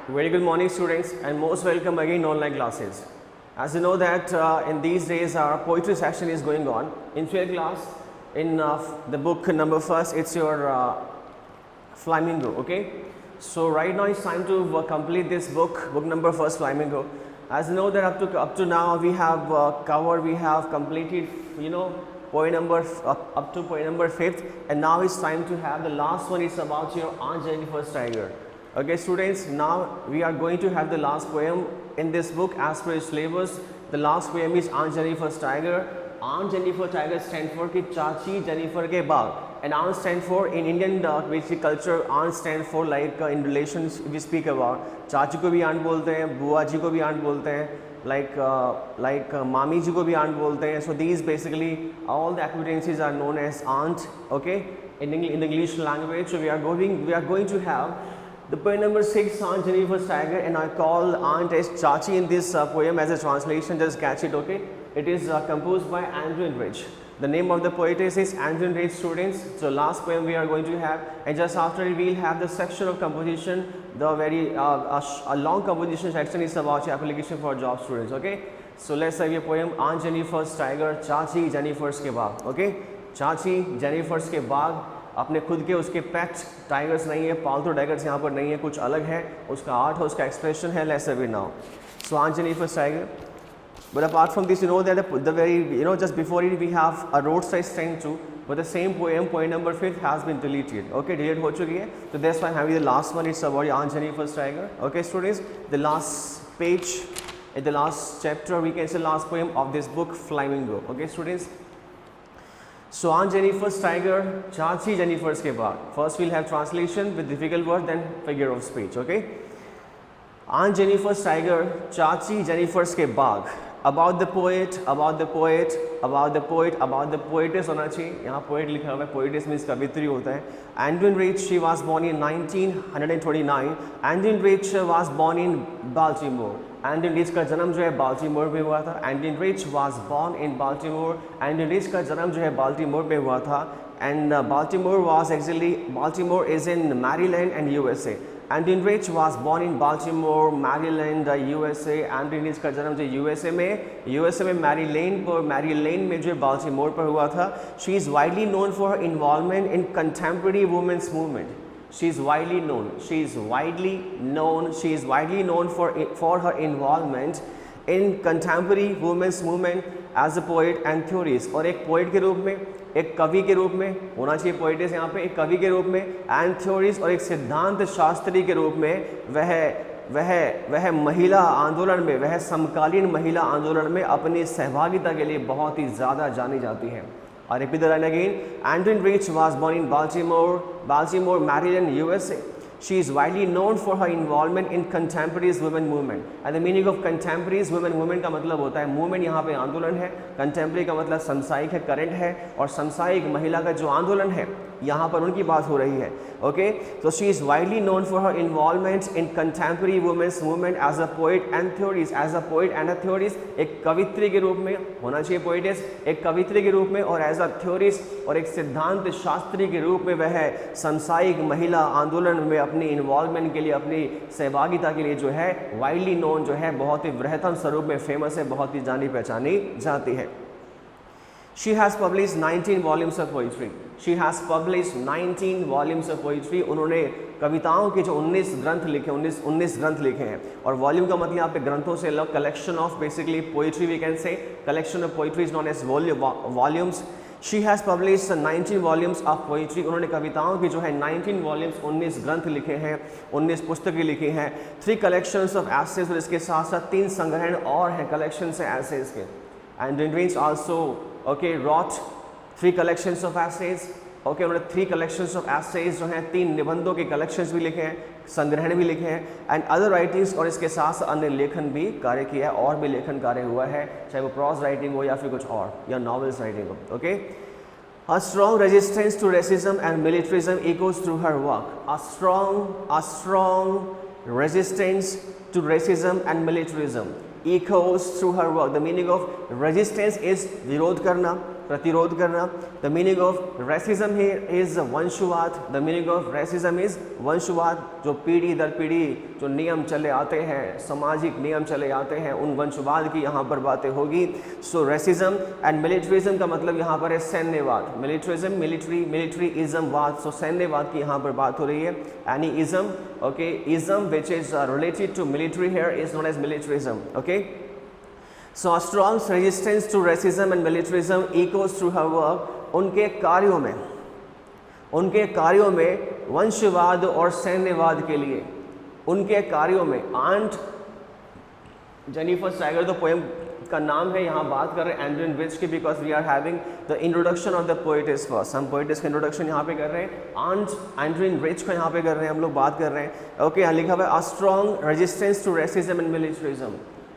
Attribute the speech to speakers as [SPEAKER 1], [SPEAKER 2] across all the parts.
[SPEAKER 1] Very good morning students and most welcome again in online classes. As you know that in these days our poetry session is going on in 12th class in the book number first, it's your Flamingo, okay. So right now it's time to complete this book number first, Flamingo. As you know that up to now we have completed, poem number up to poem number 5th, and now it's time to have the last one. It's about your Aunt Jennifer's Tiger. Okay students, now we are going to have the last poem in this book as per its syllabus. The last poem is Aunt Jennifer's Tiger. Aunt Jennifer Tiger stand for कि चाची Jennifer के बाग, and aunt stand for in Indian basic culture, aunt stand for like in relations we speak about, चाची को भी aunt बोलते हैं, बुआ जी को भी aunt बोलते हैं, like मामी जी को भी aunt बोलते हैं. So these basically all the acquaintances are known as aunt, okay, in the English language. So we are going to have the poem number 6, Aunt Jennifer's Tiger, and I call aunt as Chachi in this poem as a translation. Just catch it, okay. It is composed by Andrew Rich. The name of the poetess is Andrew Rich, students. So last poem we are going to have, and just after it we will have the section of composition. The very a long composition section is about your application for job, students, okay. So let's have your poem Aunt Jennifer's Tiger, Chachi Jennifer's के बाग, okay. चाची Jennifer's के बाग, अपने खुद के उसके पेट tigers नहीं है, पालतू टाइगर्स यहाँ पर नहीं है, कुछ अलग है, उसका आर्ट है, उसका एक्सप्रेशन है. Let's have it now. So Aunt Jennifer's Tiger. But apart from this, you know that the very, just before it we have a roadside stand too, but the same poem number 5 has been deleted, okay, delete हो चुकी है. So that's why having the last one, it's about Aunt Jennifer's Tiger, okay students. The last page, in the last chapter, we can say last poem of this book, Flamingo, okay students. So Aunt Jennifer's Tiger, Chachi Jennifer's के बाग. First we'll have translation with difficult word, then figure of speech, okay. Aunt Jennifer's Tiger, Chachi Jennifer's के बाग. About the poet, about the poet, about the poet, about the poetess होना चाहिए. यहाँ poet लिखा हुआ है, poetess means कवित्री होता है. Andrew Rich, she was born in 1929. Andrew Rich was born in Baltimore. Andrew Rich का जन्म जो है बाल्टीमोर में हुआ था. Andrew Rich was born in Baltimore. Andrew Rich का जन्म जो है बाल्टीमोर में हुआ था. And Baltimore is in Maryland and USA. Andrew Rich was born in Baltimore, Maryland, USA. Andrew Rich का जन्म जो USA में Maryland में जो Baltimore पर हुआ था. She is widely known for her involvement in contemporary women's movement. She is widely known for her involvement in contemporary women's movement as a poet and theorist. और एक poet के रूप में, एक कवि के रूप में होना चाहिए poetess यहाँ पे, एक कवि के रूप में and theorist, और एक सिद्धांत शास्त्री के रूप में वह महिला आंदोलन में, वह समकालीन महिला आंदोलन में अपनी सहभागिता के लिए बहुत ही ज़्यादा जानी जाती है. I repeat the line again. Andrew Rich was born in Baltimore, Maryland, USA. She is widely known for her involvement in contemporary women movement. And the meaning of contemporary women movement का मतलब होता है movement, यहाँ पे आंदोलन है. Contemporary का मतलब समसायिक है, current है, और समसायिक महिला का जो आंदोलन है यहाँ पर उनकी बात हो रही है. Okay, so she is widely known for her involvement in contemporary women's movement as a poet and theorist. As a poet and a theorist, एक कवित्री के रूप में होना चाहिए poetess, एक कवित्री के रूप में, और as a theorist और एक सिद्धांत शास्त्री के रूप में वह समसायिक महिला आंदोलन में अपनी इन्वॉल्वमेंट के लिए, अपनी सहभागिता के लिए जो है वाइडली नोन, जो है बहुत ही बृहत्तम स्वरूप में फेमस है, बहुत ही जानी पहचानी जाती है. She has published 19 volumes of poetry. She has published 19 volumes of poetry. उन्होंने कविताओं के जो 19 ग्रंथ लिखे हैं, और वॉल्यूम का मतलब यहाँ पे ग्रंथों से अलग, collection of basically poetry we can say, collection of poetry is known as volumes. She has published 19 volumes of poetry. उन्होंने कविताओं की जो है 19 volumes, 19 ग्रंथ लिखे हैं, 19 पुस्तकें लिखी हैं. 3 collections of essays, और इसके साथ साथ 3 संग्रहण और हैं कलेक्शन से essays के. And Rich also wrote 3 collections of essays. उन्होंने 3 collections of essays जो हैं, 3 निबंधों के collections भी लिखे हैं, संग्रहण भी लिखे हैं, and other writings, और इसके साथ अन्य लेखन भी कार्य किया है, और भी लेखन कार्य हुआ है, चाहे वो prose writing हो या फिर कुछ और, या novels writing हो. Okay, a strong resistance to racism and militarism echoes through her work. A strong resistance to racism and militarism echoes through her work. The meaning of resistance is विरोध करना, प्रतिरोध करना। The meaning of racism here is वंशवाद। The meaning of racism is वंशवाद, जो पीढ़ी दर पीढ़ी जो नियम चले आते हैं, सामाजिक नियम चले आते हैं, उन वंशवाद की यहाँ पर बातें होगी। सो रेसिज्म एंड मिलिट्रिज्म का मतलब यहाँ पर है सैन्यवाद। मिलिट्रिज्म, मिलिट्री इज्म वाद, सो सैन्यवाद की यहाँ पर बात हो रही है। Any ism, okay, ism which is related to military here is known as militarism, okay. So a strong resistance to racism and militarism echoes through her work. उनके कार्यों में वंशवाद और सैन्यवाद के लिए, उनके कार्यों में आंट जेनिफर स्टाइगर, तो पोएम का नाम है, यहाँ बात कर रहे हैं एंड्रिन रिच की, because we are having the introduction of the poetess first. हम पोएटिस का इंट्रोडक्शन यहाँ पे कर रहे हैं, आंट एंड्रिन रिच का यहाँ पे कर रहे हैं, हम लोग बात कर रहे हैं। ओके, यहाँ लिखा हुआ है a strong resistance to racism and militarism.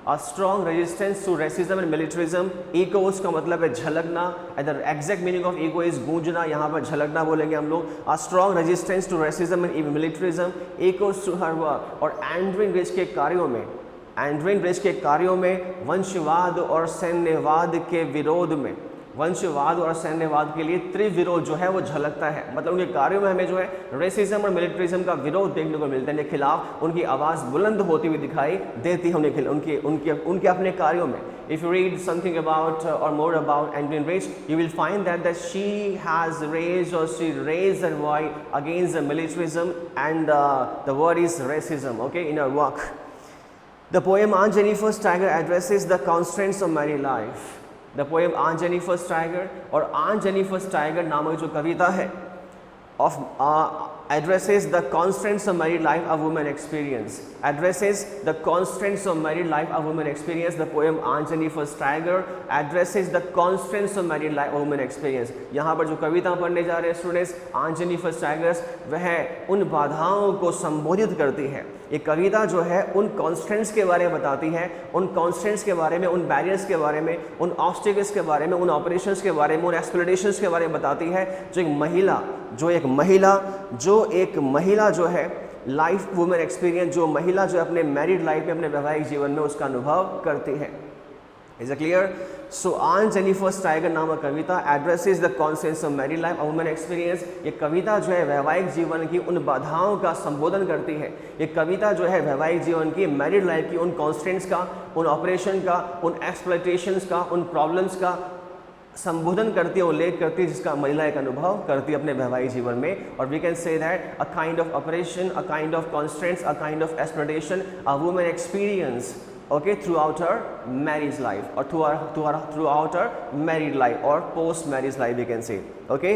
[SPEAKER 1] A strong resistance to racism and militarism. Echoes का मतलब है झलकना, and the exact meaning of echo is गूंजना, यहाँ पर झलकना बोलेंगे हम लोग। A strong resistance to racism and militarism echoes through her work. और एंड्रिन rich के कार्यों में वंशवाद और सैन्यवाद के विरोध में, वंशवाद और सैन्यवाद के लिए त्रिविरोध जो है वो झलकता है। मतलब उनके कार्यों में हमें जो है रेसिज्म और मिलिट्रिज्म का विरोध देखने को मिलता है, उनके खिलाफ उनकी आवाज़ बुलंद होती हुई दिखाई देती है उनके अपने कार्यों में। If you read something about or more about Andrew Rich, you will find that she has raised her voice against the militarism and the word is racism, okay, in her work. The poem Aunt Jennifer's Tiger addresses the constraints of married life. The poem Aunt Jennifer's Tiger और Aunt Jennifer's Tiger नामक जो कविता है of addresses the constraints of married life a woman experience. Addresses the constraints of married life a woman experience. The poem Aunt Jennifer's Tiger addresses the constraints of married life a woman experience. यहाँ पर जो कविता पढ़ने जा रहे हैं students, Aunt Jennifer's Tiger, वह उन बाधाओं को संबोधित करती है। ये कविता जो है उन कॉन्स्टेंट्स के बारे में बताती है, उन कॉन्स्टेंट्स के बारे में, उन बैरियर्स के बारे में, उन ऑब्स्टिकल्स के बारे में, उन ऑपरेशंस के बारे में, उन एक्सप्लोरेशंस के बारे में बताती है, जो एक महिला जो है लाइफ वुमेन एक्सपीरियंस, जो महिला जो अपने मैरिड लाइफ में, अपने वैवाहिक जीवन में उसका अनुभव करती है। Is it clear? So on Jennifer's tiger नामक कविता addresses the concepts of married life women experience. ये कविता जो है वैवाहिक जीवन की उन बाधाओं का संबोधन करती है। ये कविता जो है वैवाहिक जीवन की, मैरिड लाइफ की उन कॉन्स्टेंट्स का, उन ऑपरेशन का, उन एक्सप्लॉयटेशंस का, उन प्रॉब्लम्स का संबोधन करती है, उल्लेख करती है, जिसका महिला एक अनुभव करती है अपने वैवाहिक जीवन में। और we can say that a kind of oppression, a kind of constraints, a kind of exploitation a women experience, okay, throughout her marriage life or throughout her married life or post marriage life we can say, okay.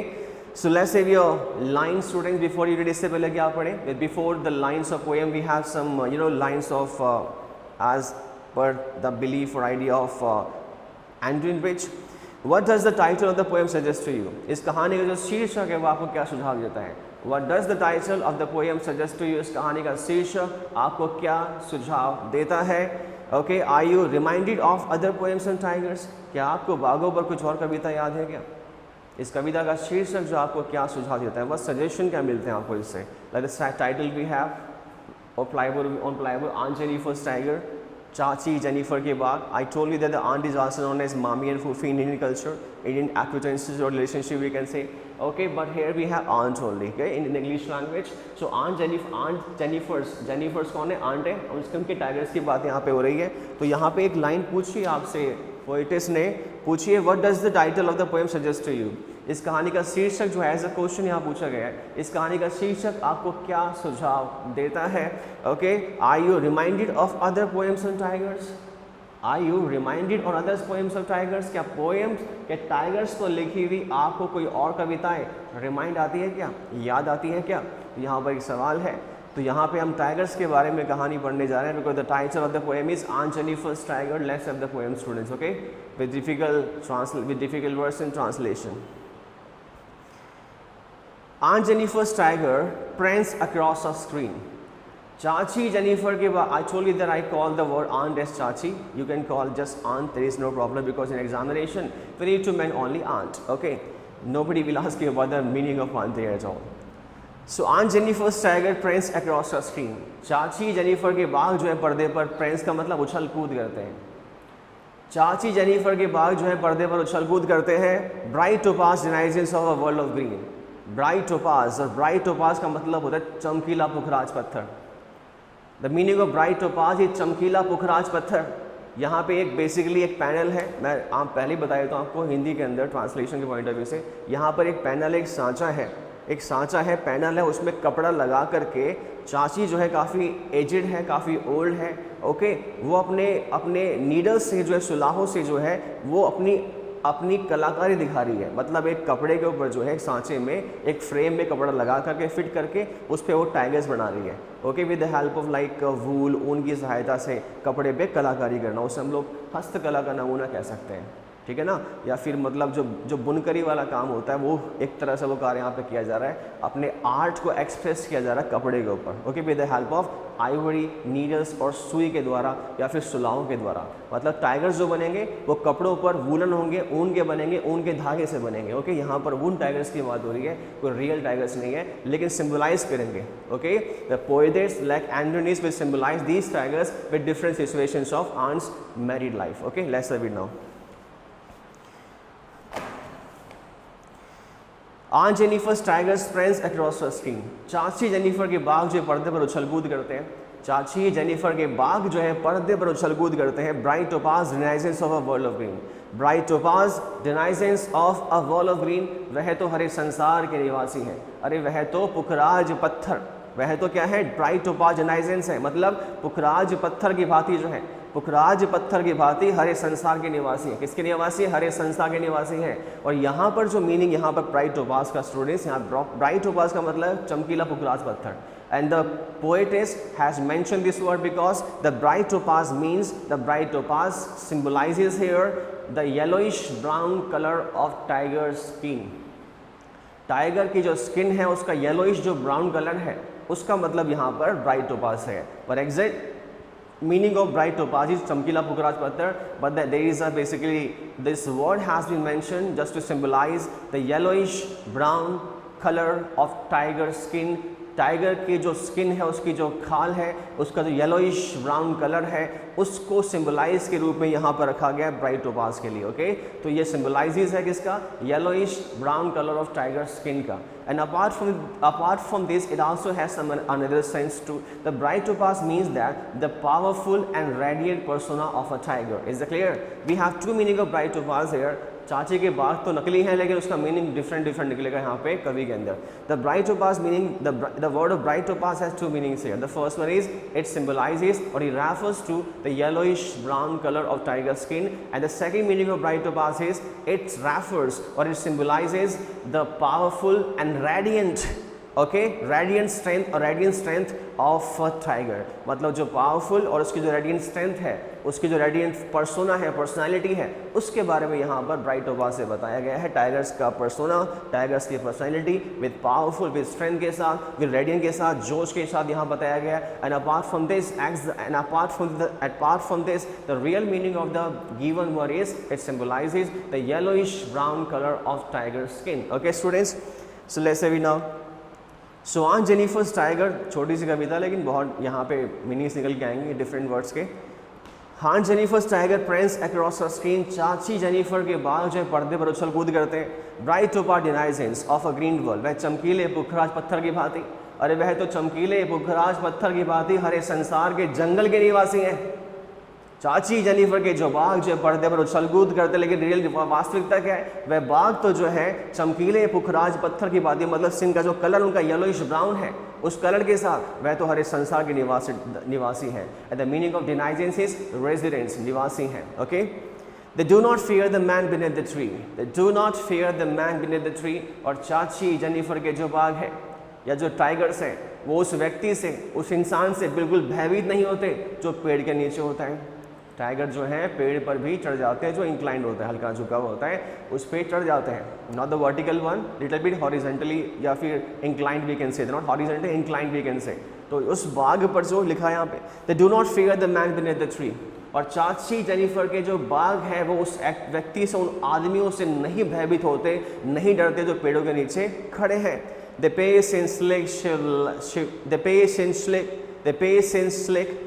[SPEAKER 1] So let's say your line students, before you read इससे पहले क्या पढ़ें, before the lines of poem we have some lines of as per the belief or idea of Andrew Rich. What does the title of the poem suggest to you? इस कहानी का जो शीर्षक है वो आपको क्या सुझाव देता है? What does the title of the poem suggest to you? इस कहानी का शीर्षक आपको क्या सुझाव देता है? Okay, are you reminded of other poems and tigers? क्या आपको बाघों पर कुछ और कविता याद है क्या? इस कविता का शीर्षक जो आपको क्या सुझाव देता है, what suggestion क्या मिलते हैं आपको इससे? Like the title we have on plywood, Aunt Jennifer's Tiger, चाची जेनिफर के बाग. I told you that the aunt is also known as mommy and fufi in Indian culture, Indian acquaintances or relationship we can say. Okay, but here we have aunt only, okay, in English language. So Aunt Jennifer's कौन है? aunt है, और उनके tigers की बात यहाँ पे हो रही है. तो यहाँ पे एक लाइन पूछिए आपसे पोइटिस ने, पूछिए what does the title of the poem suggest to you? इस कहानी का शीर्षक जो है एज अ क्वेश्चन यहाँ पूछा गया है, इस कहानी का शीर्षक आपको क्या सुझाव देता है? Okay, are you reminded of other poems on tigers? Are you reminded on others poems of tigers? क्या पोएम्स के टाइगर्स पर लिखी हुई आपको कोई और कविताएं रिमाइंड आती है क्या, याद आती हैं क्या? यहाँ पर एक सवाल है. तो यहाँ पे हम टाइगर्स के बारे में कहानी पढ़ने जा रहे हैं, because the title of the poem is Aunt Jennifer's Tiger. Let's have the poem students, okay, with difficult words in translation. Aunt Jennifer's Tiger prints across a screen. चाची जेनिफर के बाद, I told you that I call the word aunt as चाची. You can call just aunt. There is no problem because in examination we need to mean only aunt. Okay, nobody will ask you about the meaning of aunt there at all. So Aunt Jennifer's Tiger prints across a screen. चाची Jennifer के बाग जो है पर्दे पर, Prince का मतलब उछल कूद करते हैं. चाची जेनिफर के बाग जो है पर्दे पर उछल कूद करते हैं। Bright topaz denizens of a world of green. Bright topaz, और ब्राइट टोपाज का मतलब होता है चमकीला पुखराज पत्थर। The meaning of bright topaz is चमकीला पुखराज पत्थर। यहाँ पे एक बेसिकली एक पैनल है, मैं आप पहले ही बताया तो आपको हिंदी के अंदर ट्रांसलेशन के पॉइंट ऑफ व्यू से, यहाँ पर एक पैनल है, एक सांचा है, एक सांचा है, पैनल है, उसमें कपड़ा लगा करके चाची जो है काफ़ी एजिड है, काफ़ी ओल्ड है, ओके, वो अपने अपने नीडल्स से जो है, सुलाहों से जो है वो अपनी कलाकारी दिखा रही है। मतलब एक कपड़े के ऊपर जो है, एक सांचे में, एक फ्रेम में कपड़ा लगा करके फिट करके उस पर वो टाइगर्स बना रही है, okay, with the help of like wool, ऊन की सहायता से कपड़े पे कलाकारी करना, उसे हम लोग हस्तकला का नमूना कह सकते हैं, ठीक है ना। या फिर मतलब जो बुनकरी वाला काम होता है वो एक तरह से वो कार्य यहाँ पे किया जा रहा है, अपने आर्ट को एक्सप्रेस किया जा रहा है कपड़े के ऊपर, okay, with the help of Ivory, needles और सुई के द्वारा या फिर सुलाहों के द्वारा। मतलब टाइगर्स जो बनेंगे वो कपड़ों पर वूलन होंगे, ऊन के बनेंगे, ऊन के धागे से बनेंगे, ओके। यहाँ पर वून टाइगर्स की बात हो रही है, कोई रियल टाइगर्स नहीं है, लेकिन सिम्बलाइज करेंगे, okay. The poets like Antony's will symbolise these tigers with different situations of aunt's married life, okay. Let's read now. Aunt Jennifer's tigers springs across her skin। चाची जेनिफर के बाग जो पर्दे पर उछल कूद करते हैं, चाची जेनिफर के बाग जो है पर्दे पर उछल कूद करते हैं। Bright topaz denizens of a world of green. Bright topaz denizens of a world of green, वह तो हरे संसार के निवासी हैं। अरे वह तो पुखराज पत्थर, वह तो क्या है, ब्राइट टोपाज डिनाइजेंस है, मतलब पुखराज पत्थर की भांति जो है, पुखराज पत्थर की भांति हरे संसार के निवासी हैं। किसके निवासी हैं? हरे संसार के निवासी हैं। और यहाँ पर जो मीनिंग यहाँ पर ब्राइट टोपाज का स्टूडेंट्स, यहाँ ब्राइट टोपाज का मतलब चमकीला पुखराज पत्थर। And the poetess has mentioned this word because the bright topaz means, the bright topaz symbolizes here the yellowish brown color of tiger's skin। Tiger की जो स्किन है उसका येलोइश जो ब्राउन कलर है, उसका मतलब यहाँ पर ब्राइट टोपाज है। पर exact meaning of bright topaz is चमकीला पुखराज पत्थर, but there is a basically this word has been mentioned just to symbolize the yellowish brown color of tiger skin। Tiger की जो स्किन है, उसकी जो खाल है, उसका जो येलोइश ब्राउन कलर है, उसको सिंबलाइज के रूप में यहाँ पर रखा गया है ब्राइट टोपाज के लिए, ओके। तो ये सिंबलाइजेस है किसका? Yellowish brown colour of tiger skin का। And apart from this, it also has some another sense too। The bright topaz means that the powerful and radiant persona of a tiger। Is it clear? We have two meaning of bright topaz here। चाची के बाग तो नकली है, लेकिन उसका meaning different निकलेगा यहाँ पे कवि के अंदर। The bright topaz meaning, the word of bright topaz has two meanings here. The first one is it symbolises और it refers to the yellowish brown colour of tiger skin. And the second meaning of bright topaz is it refers और it symbolises the powerful and radiant, okay, radiant strength और radiant strength of a tiger. मतलब जो powerful और उसकी जो radiant strength है, उसकी जो रेडिएंट पर्सोना है, पर्सनालिटी है, उसके बारे में यहाँ पर ब्राइट टोपाज से बताया गया है। टाइगर्स का पर्सोना, टाइगर्स की personality with powerful, with strength के साथ, विद रेडिएंट के साथ, जोश के साथ यहाँ बताया गया है। And apart from this the real meaning of the given word is it symbolises the yellowish brown colour of tiger skin, okay students. So let's say we now so on Jennifer's tiger, छोटी सी कविता लेकिन बहुत यहाँ पे meanings निकल के आएंगे different words के। On Jennifer's tiger Prince across her screen. चाची जेनिफर के बाल जो है पर्दे पर उछल कूद करते हैं। Bright topaz denizens of a green world, वह चमकीले पुखराज पत्थर की भांति। अरे वह तो चमकीले पुखराज पत्थर की भांति हरे संसार के जंगल के निवासी हैं। चाची जेनिफर के जो बाग जो पर्दे पर उछल कूद करते, लेकिन रियल वास्तविकता क्या है? वह बाग तो जो है चमकीले पुखराज पत्थर की बात है, मतलब स्किन का जो कलर उनका येलोइश ब्राउन है, उस कलर के साथ वह तो हरे संसार के निवासी हैं। And the meaning of denizens is residents, निवासी हैं, okay. They do not fear the man beneath the tree। They do not fear the man beneath the tree। और चाची जेनिफर के जो बाग है या जो टाइगर्स हैं, वो उस व्यक्ति से, उस इंसान से बिल्कुल भयभीत नहीं होते जो पेड़ के नीचे होता है। टाइगर जो है पेड़ पर भी चढ़ जाते हैं, जो इंक्लाइंड होता है, हल्का झुका हुआ होता है, उस पे चढ़ जाते हैं। Not the vertical one, little bit horizontally या फिर inclined we can say, not horizontally, inclined we can say. तो उस बाग पर जो लिखा है यहाँ पे, they do not fear the man beneath the tree. और चाची जेनिफर के जो बाग है वो उस व्यक्ति से, उन आदमियों से नहीं भयभीत होते, नहीं डरते जो पेड़ों के नीचे खड़े हैं। They pace in sleek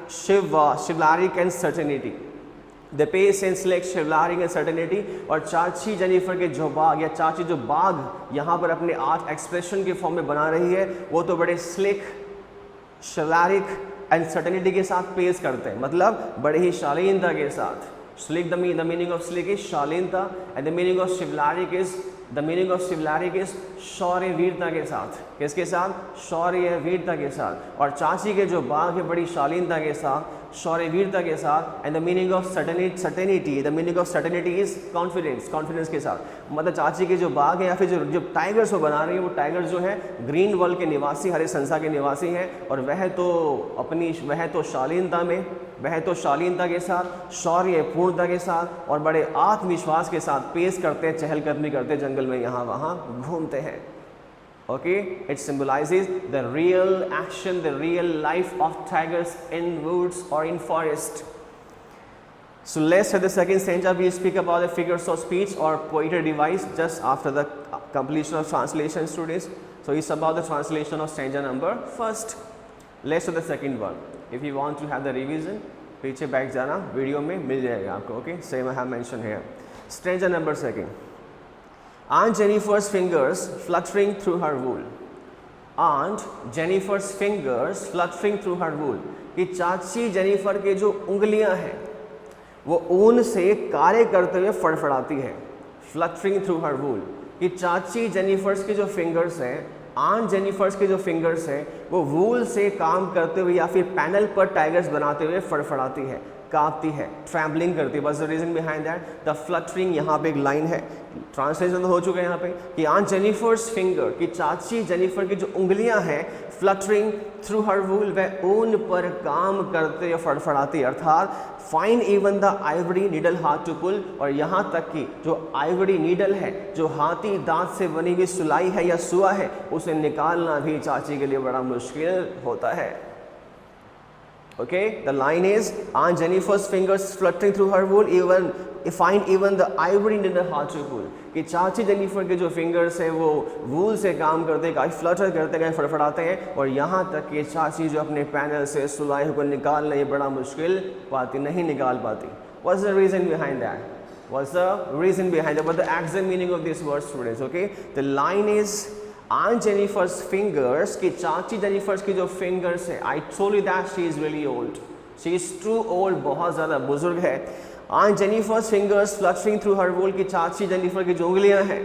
[SPEAKER 1] chivalric and certainty। The pace and sleek chivalric and certainty, और चाची जेनिफर के जो बाग या चाची जो बाग यहाँ पर अपने आर्ट एक्सप्रेशन के फॉर्म में बना रही है वो तो बड़े स्लिक, शिवलारिक एंड सर्टेनिटी के साथ पेश करते हैं, मतलब बड़े ही शालीनता के साथ। Slick, the meaning of slick is शालीनता, and the meaning of chivalric is शौर्य वीरता के साथ। किसके साथ? शौर्य वीरता के साथ। और चाची के जो बाग है बड़ी शालीनता के साथ, शौर्य वीरता के साथ। And the meaning of certainty, the meaning of certainty is confidence के साथ। मतलब चाची के जो बाग है या फिर जो टाइगर्स वो बना रही है, वो टाइगर्स जो है ग्रीन वर्ल्ड के निवासी, हरे संसार के निवासी हैं, और वह तो शालीनता के साथ, शौर्य पूर्णता के साथ और बड़े आत्मविश्वास के साथ पेश करते हैं, चहलकदमी करते हैं, जंगल में यहाँ वहाँ घूमते हैं। Okay, it symbolizes the real action, the real life of tigers in woods or in forest. So let's have the second stanza. We speak about the figures of speech or poetry device just after the completion of translation, students. So it's about the translation of stanza number first. Let's have the second one. If you want to have the revision, पीछे back जाना, video में मिल जाएगा आपको। Okay, same I have mentioned here. Stanza number second. Aunt Jennifer's fingers fluttering through her wool. Aunt Jennifer's fingers fluttering through her wool. कि चाची Jennifer के जो उंगलियां हैं वो ऊन से कार्य करते हुए फड़फड़ाती है। Fluttering through her wool. कि चाची जेनिफर्स के जो फिंगर्स हैं, आंट जेनिफर्स के जो फिंगर्स हैं, वो वूल से काम करते हुए या फिर पैनल पर टाइगर्स बनाते हुए फड़फड़ाती है, कांपती है, ट्रैवलिंग करती है। बस the reason behind that the fluttering, यहाँ पे एक लाइन है, ट्रांसलेशन तो हो चुका है यहाँ पे कि आंट जेनिफर्स फिंगर, कि चाची जेनिफर की जो उंगलियां हैं, फ्लटरिंग थ्रू हर वूल, वह ऊन पर काम करते हुए फड़फड़ाती, अर्थात fine even the Ivory needle हाथ टू पुल, और यहाँ तक कि जो आइवरी नीडल है, जो हाथी दांत से बनी हुई सुलाई है या सुआ है, उसे निकालना भी चाची के लिए बड़ा मुश्किल होता है। Okay, the line is Aunt Jennifer's fingers fluttering through her wool, find even the ivory needle hard to pull. कि चाची जेनिफर के जो फिंगर्स हैं वो वूल से काम करते हैं, काफ़ी फ्लटर करते हैं, फड़फड़ाते हैं, और यहाँ तक कि चाची जो अपने पैनल से सुलाई को निकालना ये बड़ा मुश्किल पाती, नहीं निकाल पाती। What's the reason behind that? What's the reason behind that? What's the exact meaning of this word, students? Okay, the line is Aunt Jennifer's fingers, कि चाची जेनिफर्स की जो फिंगर्स है, I told you that she is really old. She is too old, बहुत ज़्यादा बुजुर्ग है। Aunt Jennifer's fingers fluttering through her wool, कि चाची जेनिफर की जो उंगलियां हैं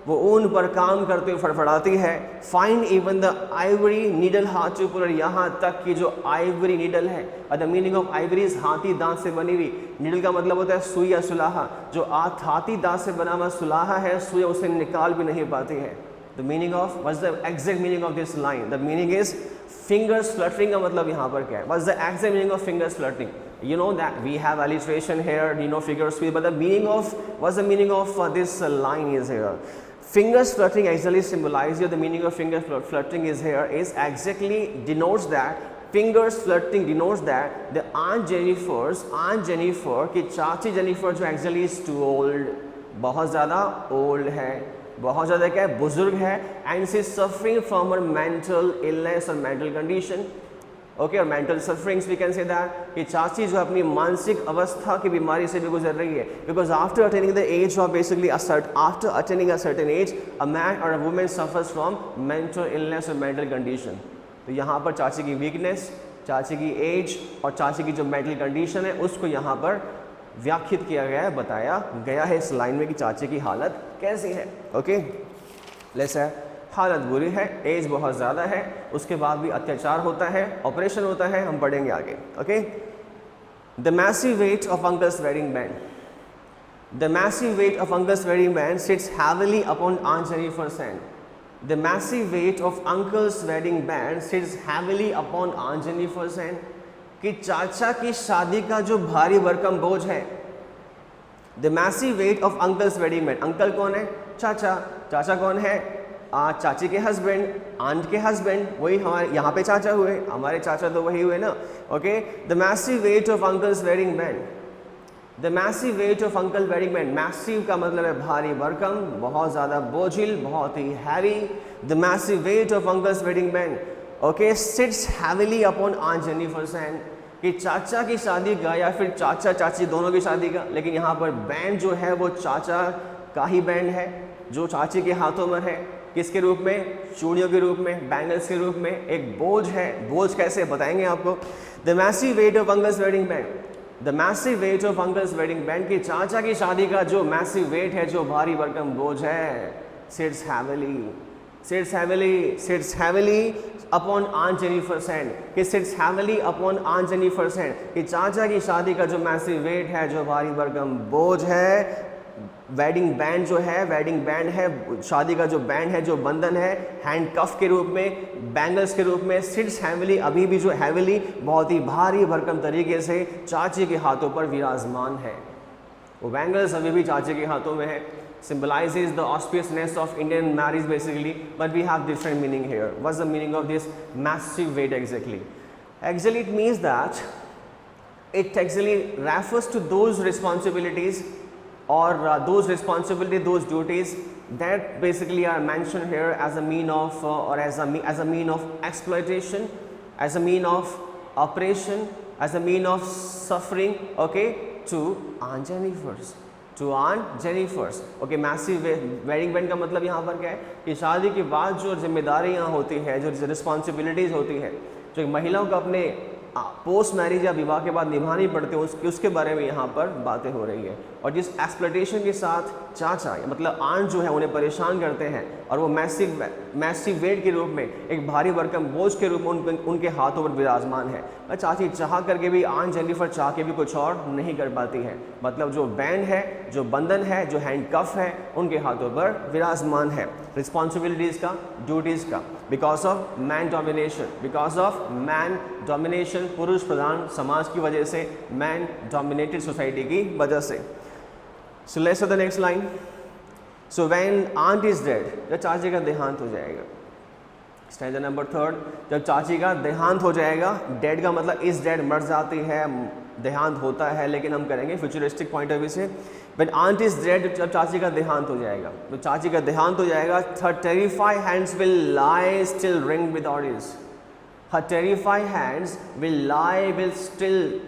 [SPEAKER 1] वो ऊन पर काम करते हुए फड़फड़ाती है। Find even the ivory needle hard to pull, यहाँ तक कि जो आइवरी नीडल है, the meaning of Ivory is हाथी दांत से बनी हुई, नीडल का मतलब होता है सुई या सुलाहा, जो हाथी दांत से बना हुआ सुलाहा है, सुई उसे निकाल भी नहीं पाती है। The meaning of, what's the exact meaning of this line? The meaning is fingers fluttering का मतलब यहाँ पर क्या है? What's the exact meaning of fingers fluttering? You know that we have alliteration here, you know figures speech, but the meaning of, what's the meaning of this line is here? Fingers fluttering actually symbolizes, the meaning of fingers fluttering is here, is exactly denotes that, fingers flirting denotes that the Aunt Jennifer कि चाची Jennifer जो actually is too old, बहुत ज़्यादा old है, बहुत ज़्यादा क्या है, बुजुर्ग है, and she suffering from her mental illness और मेंटल कंडीशन। ओके, और mental sufferings we can say that कि चाची जो अपनी मानसिक अवस्था की बीमारी से भी गुजर रही है, because after attaining the age of basically after attaining a certain age a man और a women suffers from mental illness और मेंटल कंडीशन। तो यहाँ पर चाची की वीकनेस, चाची की एज और चाची की जो मेंटल कंडीशन है उसको यहाँ पर व्याख्यात किया गया है, बताया गया है इस लाइन में कि चाची की हालत कैसी है। ओके, लेट्स है, हालत बुरी है, एज बहुत ज़्यादा है, उसके बाद भी अत्याचार होता है, ऑपरेशन होता है, हम पढ़ेंगे आगे। Okay, the massive weight of uncle's wedding band, the massive weight of uncle's wedding band sits heavily upon aunt Jennifer's hand, the massive weight of uncle's wedding band sits heavily upon aunt Jennifer's hand, कि चाचा की शादी का जो भारी भरकम बोझ है, the massive weight of uncle's wedding band, uncle कौन है? चाचा। चाचा कौन है? चाची के हस्बैंड, आंट के हस्बैंड, वही हमारे यहाँ पे चाचा हुए, हमारे चाचा तो वही हुए ना। Okay, the massive weight of uncle's wedding band, the massive weight of uncle wedding band, massive का मतलब है भारी भरकम, बहुत ज़्यादा बोझिल, बहुत ही heavy. The massive weight of uncle's wedding band, okay, sits heavily upon aunt Jennifer's hand, कि चाचा की शादी का या फिर चाचा चाची दोनों की शादी का, लेकिन यहाँ पर बैंड जो है वो चाचा का ही बैंड है जो चाची के हाथों में है। किसके रूप में? चूड़ियों के रूप में, बैंगल्स के रूप में। एक बोझ है, बोझ कैसे बताएंगे आपको। The massive weight of uncle's wedding band, the massive weight of uncle's wedding band, की चाचा की शादी का जो मैसिव वेट है, जो भारी भरकम बोझ है, sits heavily upon aunt Jennifer's hand, कि sits heavily upon aunt Jennifer's hand, कि चाचा की शादी का जो मैसिव वेट है, जो भारी भरकम बोझ है, वेडिंग बैंड जो है, वेडिंग बैंड है, शादी का जो बैंड है, जो बंधन है, हैंड कफ के रूप में, बैंगल्स के रूप में, सिट्स हैविली, अभी भी जो हैविली बहुत ही भारी भरकम तरीके से चाची के हाथों पर विराजमान है। वो बैंगल्स अभी भी चाची के हाथों में है, symbolizes the auspiciousness of Indian marriage basically, but we have different meaning here. What's the meaning of this massive weight exactly? Actually it means that it actually refers to those responsibilities or those duties that basically are mentioned here as a mean of or as a mean of exploitation, as a mean of oppression, as a mean of suffering, okay, to Aunt Jennifer's, okay. Massive wedding band का मतलब यहाँ पर क्या है कि शादी के बाद जो जिम्मेदारियाँ होती है, जो रिस्पॉन्सिबिलिटीज़ होती है, जो महिलाओं को अपने पोस्ट मैरिज या विवाह के बाद निभानी पड़ती है, उसके बारे में यहाँ पर बातें हो रही है। और जिस एक्सप्लॉयटेशन के साथ चाचा मतलब आंट जो है उन्हें परेशान करते हैं, और वो मैसिव वेट के रूप में, एक भारी भरकम बोझ के रूप में उनके हाथों पर विराजमान है। चाची चाह करके भी, आंट जेनिफर चाह के भी कुछ और नहीं कर पाती है। मतलब जो बैंड है, जो बंधन है, जो हैंड कफ है, उनके हाथों पर विराजमान है। रिस्पॉन्सिबिलिटीज़ का, ड्यूटीज़ का, बिकॉज ऑफ मैन डोमिनेशन, पुरुष प्रधान समाज की वजह से, मैन डोमिनेटेड सोसाइटी की वजह से। So let's see the next line. So when aunt is dead, जब चाची का देहांत हो जाएगा। स्टैंजा नंबर 3, जब चाची का देहांत हो जाएगा। डेड का मतलब इज डेड, मर जाती है, देहांत होता है, लेकिन हम करेंगे फ्यूचरिस्टिक पॉइंट ऑफ व्यू से। व्हेन आंट इज डेड, जब चाची का देहांत हो जाएगा, तो चाची का देहांत हो जाएगा। Her terrified hands will lie still ring with audience, her terrified hands will still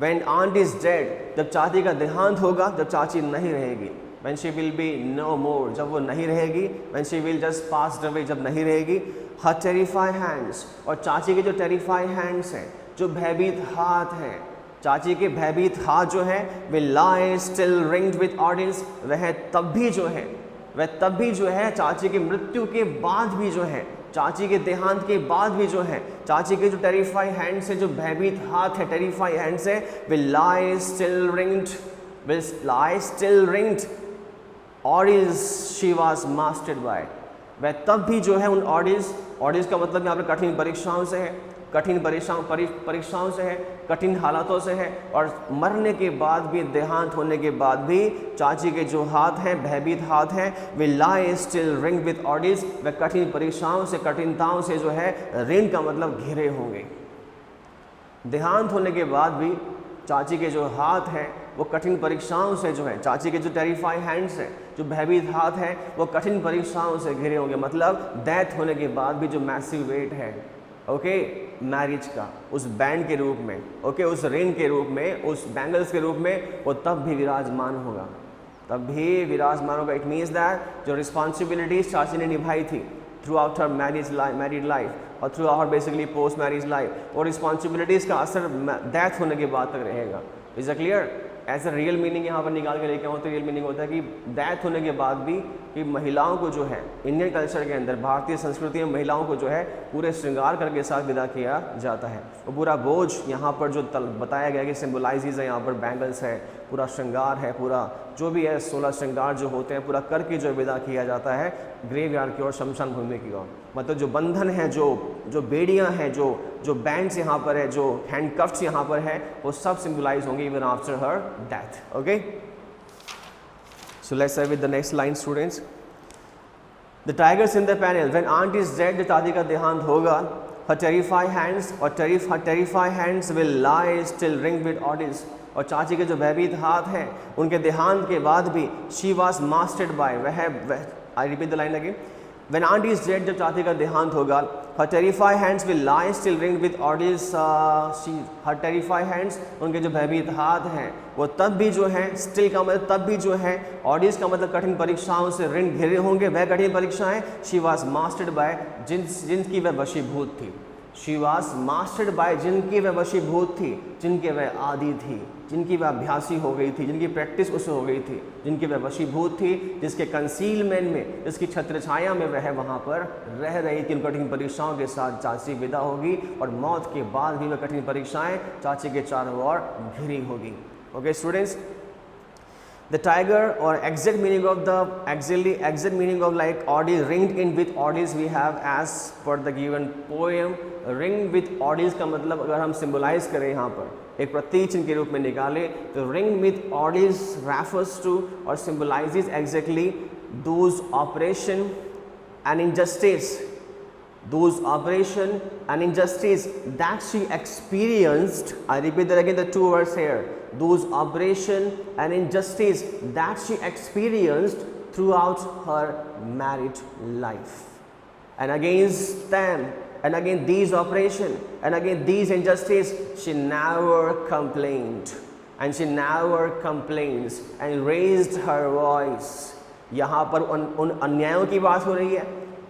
[SPEAKER 1] when aunt is dead, जब चाची का देहांत होगा, जब चाची नहीं रहेगी। when she will be no more, जब वो नहीं रहेगी। when she will just passed away, जब नहीं रहेगी। her terrified hands, और चाची के जो terrified hands हैं, जो भयभीत हाथ हैं, चाची के भयभीत हाथ जो है, will lie still ringed with audience, वह तब भी जो है चाची की मृत्यु के बाद भी जो है, चाची के देहांत के बाद भी जो है, चाची के जो टेरिफाइड हैंड्स है, जो भयभीत हाथ है, टेरिफाइड हैंड्स है, will lie still ringed audience she was mastered by, वह तब भी जो है उन ऑडियंस का मतलब यहाँ पर कठिन परीक्षाओं से है, परीक्षाओं से है, कठिन हालातों से है। और मरने के बाद भी, देहांत होने के बाद भी, चाची के जो हाथ हैं, भयभीत हाथ हैं, will lie still ringed with audience, वह कठिन परीक्षाओं से, कठिनताओं से जो है, ऋण का मतलब घिरे होंगे। देहांत होने के बाद भी चाची के जो हाथ हैं वो कठिन परीक्षाओं से जो है, चाची के जो टेरिफाइड हैंड्स हैं, जो भयभीत हाथ हैं, वो कठिन परीक्षाओं से घिरे होंगे। मतलब डेथ होने के बाद भी जो मैसिव वेट है, ओके, मैरिज का, उस बैंड के रूप में, ओके, उस रिंग के रूप में, उस बैंगल्स के रूप में, वो तब भी विराजमान होगा, इट मीन्स दैट जो रिस्पॉन्सिबिलिटीज चाची ने निभाई थी थ्रू आउट हर मैरिड लाइफ और through out basically post marriage life, और रिस्पॉन्सिबिलिटीज़ का असर डेथ होने के बाद तक रहेगा। Is a clear? ऐसा रियल मीनिंग यहाँ पर निकाल के लेके आऊँ तो रियल मीनिंग होता है कि डेथ होने के बाद भी कि महिलाओं को जो है, इंडियन कल्चर के अंदर, भारतीय संस्कृति में महिलाओं को जो है पूरे श्रृंगार करके साथ विदा किया जाता है। वो पूरा बोझ यहाँ पर जो बताया गया कि सिम्बोलाइजेज है, यहाँ पर बैंगल्स है, पूरा श्रृंगार है, पूरा जो भी है 16 श्रृंगार जो होते हैं, पूरा करके जो विदा किया जाता है ग्रेवयार्ड की ओर, शमशान भूमि की ओर। मतलब जो बंधन है, जो बेड़ियाँ हैं, जो बैंड्स यहाँ पर है, जो हैंडकफ्स यहाँ पर है, वो सब सिम्बलाइज होंगे even after her death. Okay, so let's start with the next line students. The tigers in the panel, when aunt is dead, जब दादी का देहांत होगा, her terrified hands और her terrified hands will lie still ringed with audience, और चाची के जो भयभीत हाथ हैं, उनके देहांत के बाद भी she was mastered by, I repeat the line again, When aunt is dead, जब चाची का देहांत होगा, her terrified hands will lie still ringed with ordeals. Her terrified hands, उनके जो भयभीत हाथ हैं वो तब भी जो है, still का मतलब तब भी जो है, ordeals का मतलब कठिन परीक्षाओं से ऋण घिरे होंगे, वह कठिन परीक्षाएं she was mastered by, जिनकी वह वशीभूत थी. She was mastered by, जिनकी वह वशीभूत थी, जिनके वह आदी थी, जिनकी वह अभ्यासी हो गई थी, जिनकी प्रैक्टिस उससे हो गई थी, जिनकी वह वशीभूत थी, जिसके कंसीलमेंट में, जिसकी छत्र छाया में वह वहाँ पर रह रही थी. उन कठिन परीक्षाओं के साथ चाची विदा होगी और मौत के बाद भी वह कठिन परीक्षाएं चाची के चारों ओर घिरी होगी. Okay students, the tiger, or exact meaning of the exact meaning of like ordeal, ringed in with ordeals we have as per the given poem. ringed with ordeals का मतलब अगर हम सिम्बलाइज करें यहाँ पर एक प्रतीक चिन्ह के रूप में निकाले तो ringed with ordeals refers to or symbolizes exactly those operation and injustice that she experienced. I repeat that again, the two words here, those operation and injustice that she experienced throughout her married life. And against them, and again these operation, and again these injustice, she never complained, and she never complains and raised her voice. यहाँ पर उन अन्यायों की बात हो रही है,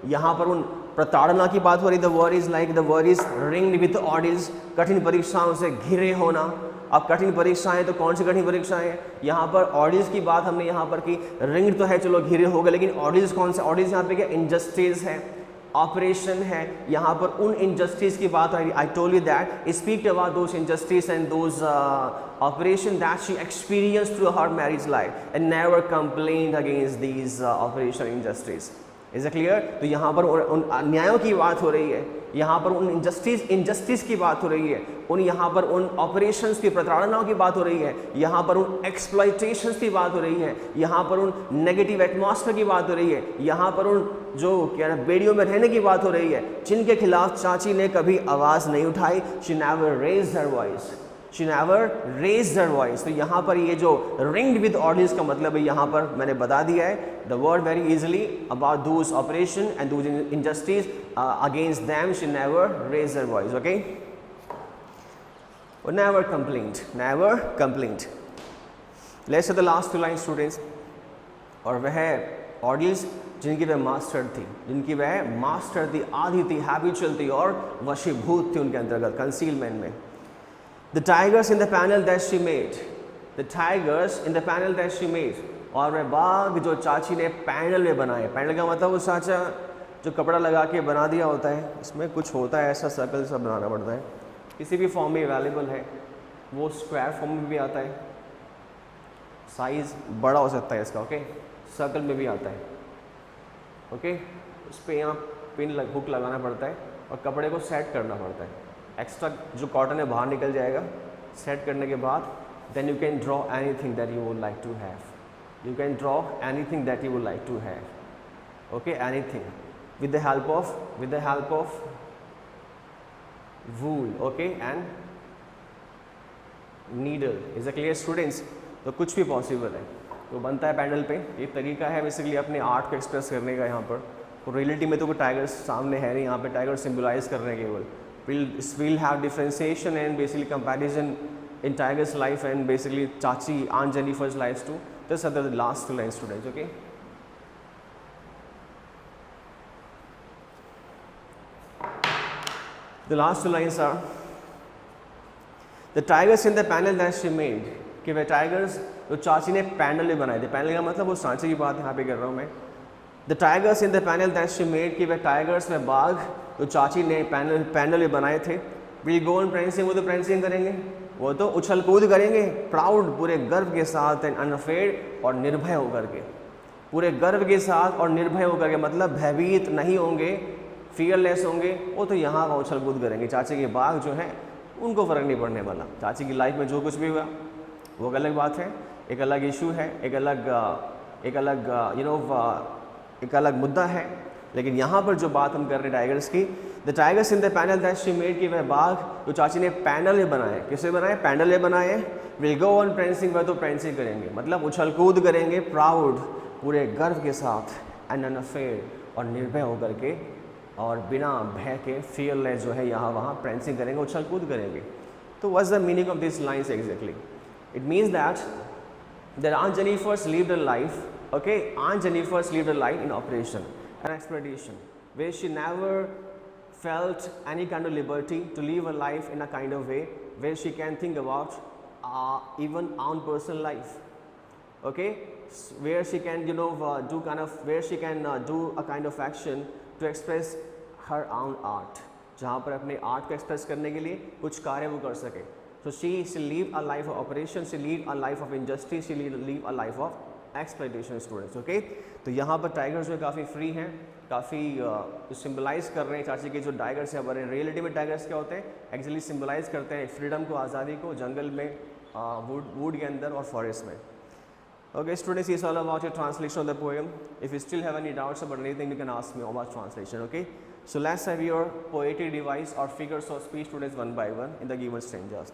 [SPEAKER 1] यहाँ पर उन प्रताड़ना की बात हो रही है. The word is like, the word is ringed with ordeals, कठिन परीक्षाओं से घिरे होना. अब कठिन परीक्षाएं तो कौन सी कठिन परीक्षाएं हैं? यहाँ पर ऑडियंस की बात हमने यहाँ पर की. रिंग तो है, चलो घिरे हो गए, लेकिन ऑडियंस कौन से? ऑडियंस यहाँ पे क्या? इनजस्टिस है, ऑपरेशन है. यहाँ पर उन इनजस्टिस की बात आई. I told you that speak about those injustice and those operation that she experience through her marriage life and never complained against these operation injustice. Is it clear? तो यहाँ पर उन अन्यायों की बात हो रही है, यहाँ पर उन इनजस्टिस की बात हो रही है, यहाँ पर उन ऑपरेशंस की प्रताड़नाओं की बात हो रही है, यहाँ पर उन एक्सप्लॉइटेशंस की बात हो रही है, यहाँ पर उन नेगेटिव एटमॉस्फेयर की बात हो रही है, यहाँ पर उन जो क्या ना बेड़ियों में रहने की बात हो रही है, जिनके खिलाफ चाची ने कभी आवाज़ नहीं उठाई. She never raised her voice, she never raised her voice. तो यहाँ पर ये जो रिंग्ड विद ऑडियंस का मतलब है यहाँ पर मैंने बता दिया है. The word very easily about those oppression and those injustice against them she never raised her voice. Okay, never complaint, never complaint. Let's see the last two line students. और वह ऑडियंस जिनकी वह मास्टर थी, जिनकी वह master थी, आधी थी, हैबिचुअल थी और वशीभूत थी उनके अंतर्गत कंसीलमेंट में. The tigers in the panel that she made, the tigers in the panel that she made. और वह बाघ जो चाची ने पैनल में बनाए. पैनल का मतलब वो साचा जो कपड़ा लगा के बना दिया होता है, इसमें कुछ होता है ऐसा सर्कल सा बनाना पड़ता है, किसी भी फॉर्म में अवेलेबल है. वो स्क्वायर फॉर्म में भी आता है, साइज़ बड़ा हो सकता है इसका. ओके, सर्कल में भी आता है. ओके, उस पर यहाँ पिन हुक लगाना पड़ता है और कपड़े को सेट करना पड़ता है. एक्स्ट्रा जो कॉटन है बाहर निकल जाएगा. सेट करने के बाद then you can draw anything that you would like to have. You can draw anything that you would like to have. Okay, anything with the help of wool. Okay, and needle. Is it clear students? तो कुछ भी possible है, तो बनता है panel पे. एक तरीका है बेसिकली अपने आर्ट को एक्सप्रेस करने का. यहाँ पर तो रियलिटी में तो कोई टाइगर सामने है नहीं, यहाँ पे टाइगर सिम्बलाइज कर रहे हैं केवल. we'll have differentiation and basically comparison in tiger's life and basically chachi Aunt Jennifer's lives too. These are the last two lines students. Okay, the last two lines are the tigers in the panel that she made. कि वे tigers जो चाची ने panel में बनाए थे. Panel का मतलब वो सांचे की बात यहाँ पे कर रहा हूँ मैं. The tigers in the panel that she made, कि वे टाइगर्स में बाघ तो चाची ने पैनल में बनाए थे. विल गो ऑन प्रेंसिंग, वो तो प्रेंसिंग करेंगे, वो तो उछल कूद करेंगे. प्राउड, पूरे गर्व के साथ, एंड अनअफ्रेड, और निर्भय होकर के. पूरे गर्व के साथ और निर्भय होकर के मतलब भयभीत नहीं होंगे, फियरलेस होंगे. वो तो यहाँ का उछल कूद करेंगे. चाची के बाघ जो हैं उनको फ़र्क नहीं पड़ने वाला. चाची की लाइफ में जो कुछ भी हुआ वो एक अलग बात है, एक अलग इशू है, एक अलग मुद्दा है. लेकिन यहाँ पर जो बात हम कर रहे हैं टाइगर्स की, the tigers in the panel that she made, कि वह बाघ जो चाची ने पैनल में बनाए. किससे बनाए? पैनल में बनाए. विल गो ऑन प्रेंसिंग, वह तो प्रेंसिंग करेंगे मतलब उछल कूद करेंगे. प्राउड, पूरे गर्व के साथ, एंड अनअफ्रेड, और निर्भय होकर के और बिना भय के fearless जो है यहाँ वहाँ prancing करेंगे, उछल कूद करेंगे. तो what's the meaning of these lines exactly? It means that Aunt Jennifer's lived a life, okay, Aunt Jennifer's lived a life in operation, an expedition, where she never felt any kind of liberty to live a life in a kind of way where she can think about even own personal life, okay, where she can do kind of, where she can do a kind of action to express her own art, जहाँ पर अपने art को express करने के लिए कुछ कार्य वो कर सके. So she live a life of operation, she live a life of injustice, she live a life of exploitation students, okay. तो यहाँ पर टाइगर्स जो काफ़ी फ्री हैं, काफ़ी सिम्बलाइज कर रहे हैं चाची के जो टाइगर्स हैं बड़े. रियलिटी में टाइगर्स क्या होते हैं, एक्चुअली सिम्बलाइज करते हैं फ्रीडम को, आज़ादी को, जंगल में, वुड के अंदर और फॉरेस्ट में. Okay students, it's all about your translation of the poem. If you still have any doubts about anything, you can ask me about translation, okay. So let's have your poetic device or figures of speech students one by one in the given strangers.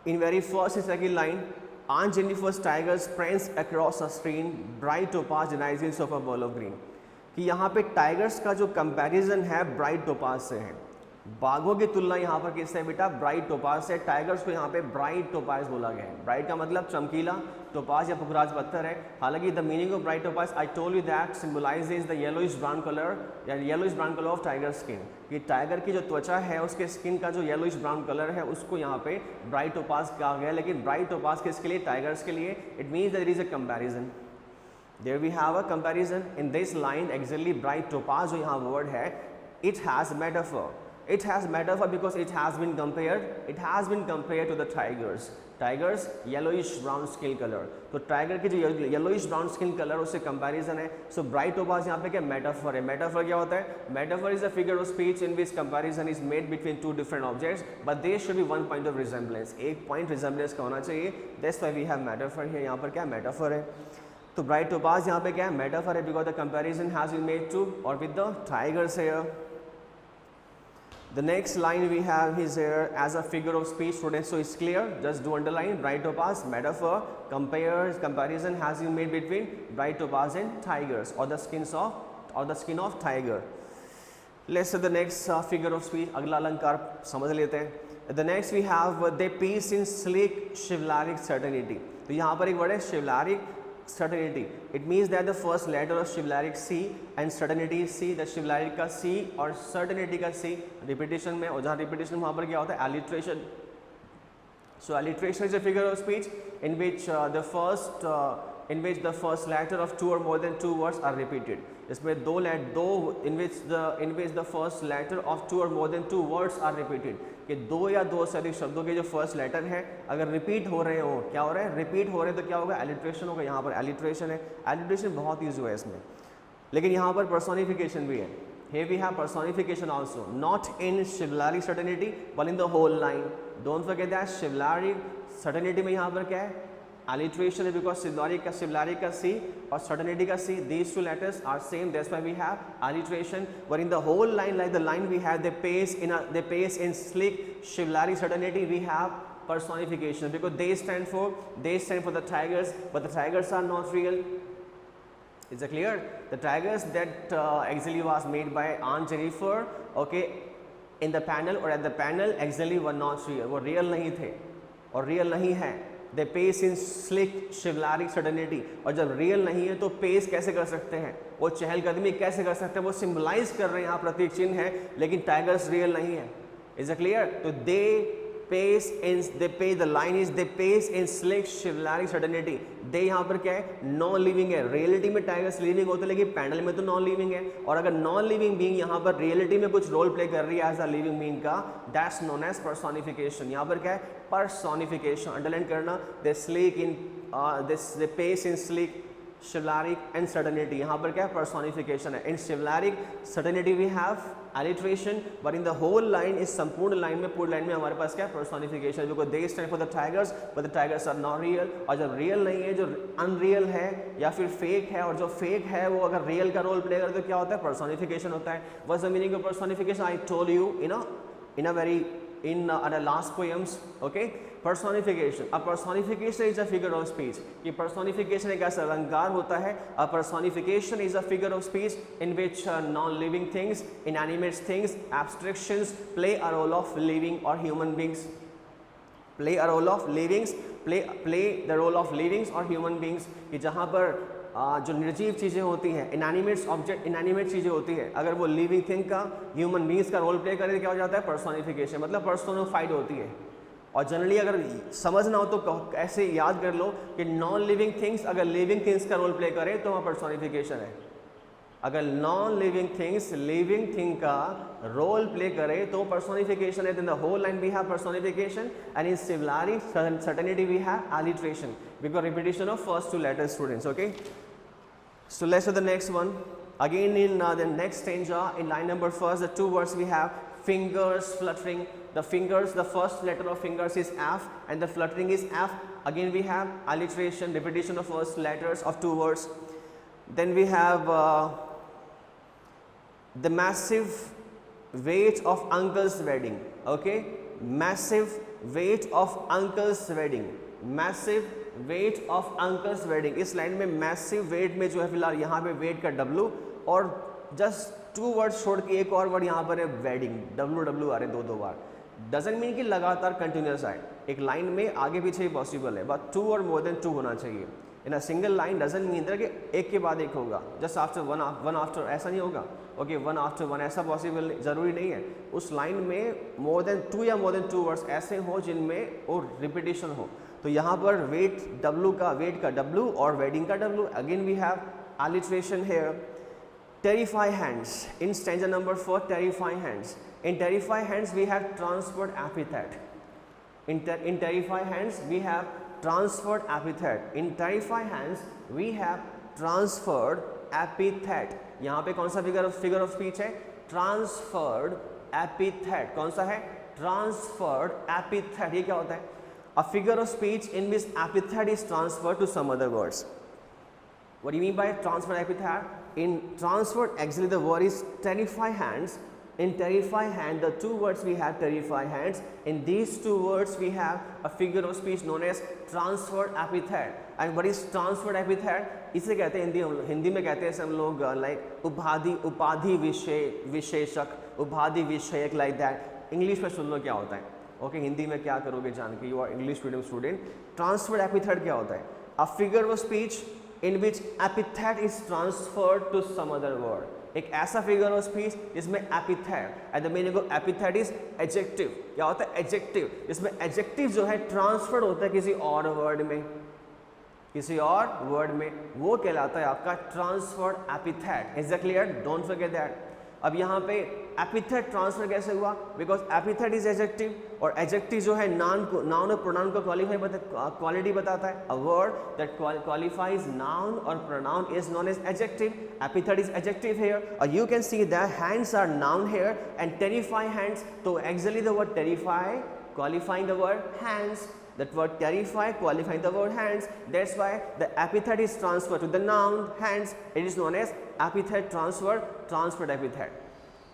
[SPEAKER 1] In very first and second line, Aunt Jennifer's tigers prance across a stream, bright topaz denizens of a ball of green. कि यहाँ पे tigers का जो comparison है bright topaz से है. बाघों की तुलना यहाँ पर किससे है बेटा, ब्राइट टोपाज से. टाइगर्स को यहाँ पे ब्राइट टोपाज बोला गया है. ब्राइट का मतलब चमकीला, टोपाज या पुखराज पत्थर है. हालांकि the meaning of bright topaz I told you that symbolises the yellowish brown colour या yellowish brown colour of tiger skin. कि टाइगर की जो त्वचा है उसके स्किन का जो येलोइश ब्राउन कलर है उसको यहाँ पे ब्राइट टोपाज कहा गया. लेकिन ब्राइट टोपाज किसके लिए, टाइगर्स के लिए. It means that there is a comparison. There we have a comparison in this line. Exactly, bright topaz जो यहाँ word है, it has metaphor. It has metaphor because it has been compared. It has been compared to the tigers. Tigers yellowish brown skin color. तो tiger की जो yellowish brown skin color उससे comparison है. So bright topaz यहाँ पे क्या metaphor है. Metaphor क्या होता है? Metaphor is a figure of speech in which comparison is made between two different objects, but there should be one point of resemblance. एक point resemblance का होना चाहिए. That's why we have metaphor here. यहाँ पर क्या metaphor है? तो bright topaz यहाँ पे क्या है, मेटाफर है, because the comparison has been made to or with the tigers here. The next line we have is here as a figure of speech students. So it's clear, just do underline. Bright topaz metaphor, comparison has been made between bright topaz and tigers or the skin of tiger. Let's see the next figure of speech. अगला अलंकार समझ लेते हैं. The next we have the piece in sleek chivalric certainty. तो यहाँ पर एक word है शिवलारिक certainty. It means that the first letter of chivalric C and certainty is C. The chivalric का C और certainty का C repetition में, और जहाँ repetition वहाँ पर क्या होता है, alliteration. So alliteration is a figure of speech in which the first letter of two or more than two words are repeated. इसमें in which the first letter of two or more than two words are repeated. कि दो या दो से अधिक शब्दों के जो फर्स्ट लेटर हैं अगर रिपीट हो रहे हो, क्या हो रहा है, रिपीट हो रहे हैं, तो क्या होगा, एलिट्रेशन होगा. यहाँ पर एलिट्रेशन है. एलिट्रेशन बहुत यूज हुआ है इसमें, लेकिन यहाँ पर पर्सोनिफिकेशन भी है. Here we have personification also, not in chivalric certainty but in the whole line. Don't forget that chivalric certainty में यहाँ पर क्या है, alliteration है, because chivalric का C और certainty का C, these two letters are same, that's why we have alliteration. But in the whole line, like the line we have, they pace in slick chivalric certainty, we have personification because they stand for the tigers, but the tigers are not real. Is it clear? The tigers that actually was made by Aunt Jennifer, okay, in the panel or at the panel actually were not real. वो real नहीं थे और real नहीं है. They pace in slick chivalric certainty. और जब real नहीं है तो pace कैसे कर सकते हैं, वो चहलकदमी कैसे कर सकते हैं, वो symbolize कर रहे हैं, यहाँ प्रतीक चिन्ह है, लेकिन tigers real नहीं है. Is it clear? तो the line is they pace in slick chivalric certainty. they यहाँ पर क्या है, नॉन लिविंग है. रियलिटी में टाइगर्स लिविंग होते हैं, लेकिन पैनल में तो नॉन लिविंग है. और अगर नॉन लिविंग बीइंग यहाँ पर रियलिटी में कुछ रोल प्ले कर रही है एज अ लिविंग बीइंग का, दैट्स नोन एज पर्सोनिफिकेशन. यहाँ पर क्या है, पर्सोनिफिकेशन. अंडरलाइन करना. They pace in sleek chivalric and certainty. यहाँ पर क्या है, personification है. In chivalric certainty we have alliteration, but in the whole line, इस संपूर्ण लाइन में, पूर्ण लाइन में हमारे पास क्या है, personification. because they stand for the tigers, but the tigers are not real. और जब real नहीं है, जो unreal है या फिर fake है, और जो fake है वो अगर real का रोल प्ले करे तो क्या होता है, personification होता है. What's the meaning of personification? I told you in the last poems, okay. personification. A personification is a figure of speech. कि personification एक ऐसा अलंकार होता है. A personification is a figure of speech in which non-living things, inanimate things, abstractions play a role of living or human beings. Play a role of livings, play the role of livings or human beings. कि जहाँ पर जो निर्जीव चीज़ें होती हैं, inanimate object, inanimate चीज़ें होती हैं, अगर वो लिविंग थिंग का, ह्यूमन बींग्स का रोल प्ले करे तो क्या हो जाता है? पर्सोनिफिकेशन, मतलब पर्सोनिफाइड होती है. और जनरली अगर समझना हो तो ऐसे याद कर लो कि नॉन लिविंग थिंग्स अगर लिविंग थिंग्स का रोल प्ले करें तो वहाँ पर्सोनिफिकेशन है. अगर non living things living thing का रोल प्ले करे तो पर्सोनिफिकेशन है. In the whole line we have personification and in similarity certainty we have alliteration because repetition of first two letter students. Okay, so let's do the next one. Again in the next stanza in line number first, the two words we have fingers fluttering. The fingers, the first letter of fingers is F and the fluttering is F. Again we have alliteration, repetition of first letters of two words. Then we have the massive weight of uncle's wedding. Okay, massive weight of uncle's wedding. Massive weight of uncle's wedding. इस line में massive weight में जो है फिलहाल यहाँ पे wait का W और जस्ट 2 वर्ड छोड़ के एक और वर्ड यहाँ पर है वेडिंग. WW आ रहे दो बार. डजंट मीन कि लगातार कंटिन्यूस आए. एक लाइन में आगे पीछे ही पॉसिबल है, बट 2 और मोर देन 2 होना चाहिए. In a single line doesn't mean कि एक के बाद एक होगा, जस्ट आफ्टर वन आफ्टर ऐसा नहीं होगा. ओके, वन आफ्टर वन ऐसा पॉसिबल ज़रूरी नहीं है. उस लाइन में मोर देन 2 या मोर देन 2 वर्ड्स ऐसे हो जिनमें वो रिपीटिशन हो. तो यहाँ पर वेट का W और वेडिंग का W. Again we have alliteration here. Terrify hands in stanza number 4. Terrify hands. In terrify hands we have transferred epithet. In terrify hands we have transferred epithet. In terrify hands we have transferred epithet. यहाँ पे कौन सा figure of speech है? Transferred epithet. कौन सा है? Transferred epithet. ये क्या होता है? A figure of speech in which epithet is transferred to some other words. What do you mean by transferred epithet? In transferred, actually the word is terrify hands. In terrify hand, the 2 words we have terrify hands. In these 2 words we have a figure of speech known as transferred epithet. And what is transferred epithet? इसे कहते हैं हिंदी में कहते हैं हम लोग like उपाधि विशेषक, उपाधि विषयक, लाइक दैट. इंग्लिश में सुन लो क्या होता है. ओके, हिंदी में क्या करोगे जान के, you are English medium student. Transferred epithet क्या होता है? A figure of speech in which epithet is transferred to some other word. एक ऐसा फिगर ऑफ स्पीच जिसमें epithet at the meaning of epithet is adjective. क्या होता है? Adjective. इसमें एडजेक्टिव जो है ट्रांसफर्ड होता है किसी और वर्ड में, किसी और वर्ड में, वो कहलाता है आपका transferred epithet. Is that clear? Don't forget that. अब यहाँ पे एपिथेट ट्रांसफर कैसे हुआ? बिकॉज एपिथेट इज एडजेक्टिव और एडजेक्टिव जो है नाउन और प्रोनाउन को क्वालिटी बताता है. A word that qualifies noun और pronoun is known as adjective. Epithet is adjective here और you can see that hands are noun here and terrify hands. तो actually the word terrify qualifying the word hands, that word terrify qualifying the word hands. That's why the epithet is transferred to the noun hands. It is known as epithet transfer, transferred epithet.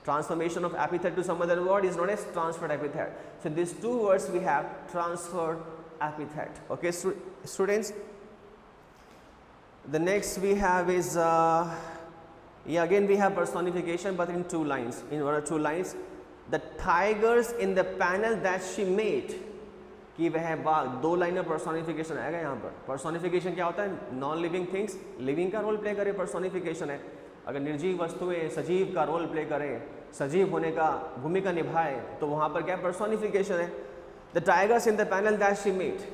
[SPEAKER 1] Transformation of epithet to some other word is known as transferred epithet. So these 2 words we have transferred epithet. Okay, students. The next we have is again we have personification, but in 2 lines, in 1 or 2 lines. The tigers in the panel that she made. कि वह बाघ, 2 line में personification आएगा. यहाँ पर personification क्या होता है? नॉन लिविंग थिंग्स लिविंग का रोल प्ले करे, पर्सोनिफिकेशन है. अगर निर्जीव वस्तुएं सजीव का रोल प्ले करें, सजीव होने का भूमिका निभाए, तो वहाँ पर क्या पर्सोनिफिकेशन है. The tigers in the panel that she made.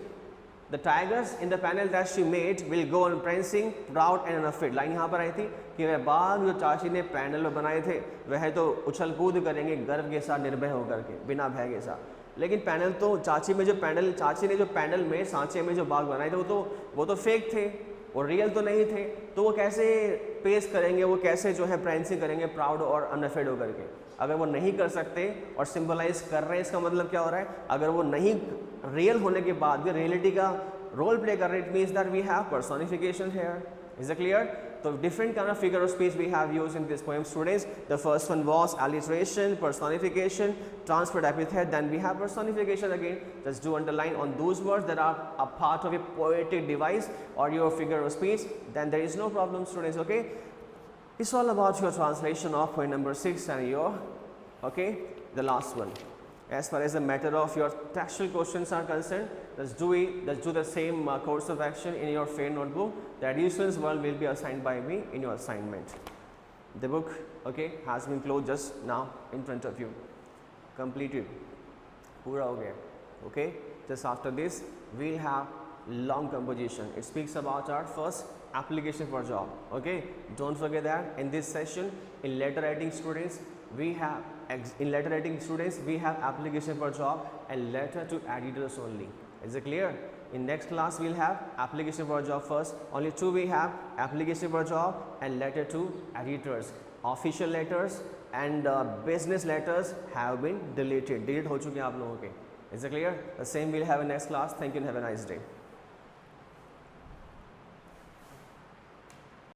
[SPEAKER 1] The tigers in the panel that she made will go on prancing, proud and unafraid. Line यहाँ पर आई थी कि वह बाघ जो चाची ने पैनल में बनाए थे वह तो उछल कूद करेंगे गर्व के साथ, निर्भय होकर के, बिना भय के साथ. लेकिन पैनल तो चाची ने जो पैनल में सांचे में जो बाघ बनाए थे वो तो फेक थे, वो रियल तो नहीं थे. तो वो कैसे पेश करेंगे, वो कैसे जो है प्रांसिंग करेंगे प्राउड और अनअफेड होकर के? अगर वो नहीं कर सकते और सिंबलाइज कर रहे हैं, इसका मतलब क्या हो रहा है? अगर वो नहीं रियल होने के बाद भी रियलिटी का रोल प्ले कर रहे, it means that we have personification here. Is it clear? So different kind of figure of speech we have used in this poem, students. The first one was alliteration, personification, transferred epithet. Then we have personification again. Just do underline on those words that are a part of a poetic device or your figure of speech. Then there is no problem, students. Okay, it's all about your translation of point number 6 and your the last one. As far as the matter of your textual questions are concerned, let's do the same course of action in your fair notebook. The additions one will be assigned by me in your assignment. The book has been closed just now in front of you. Completed. Pura ho gaya. Okay, just after this we'll have long composition. It speaks about our first application for job. Okay, don't forget that in this session in letter writing students we have application for job and letter to editors only. Is it clear? In next class we'll have application for job first. Only two we have, application for job and letter to editors. Official letters and business letters have been deleted ho chuke aap logon ke. Is it clear? The same we'll have in next class. Thank you and have a nice day.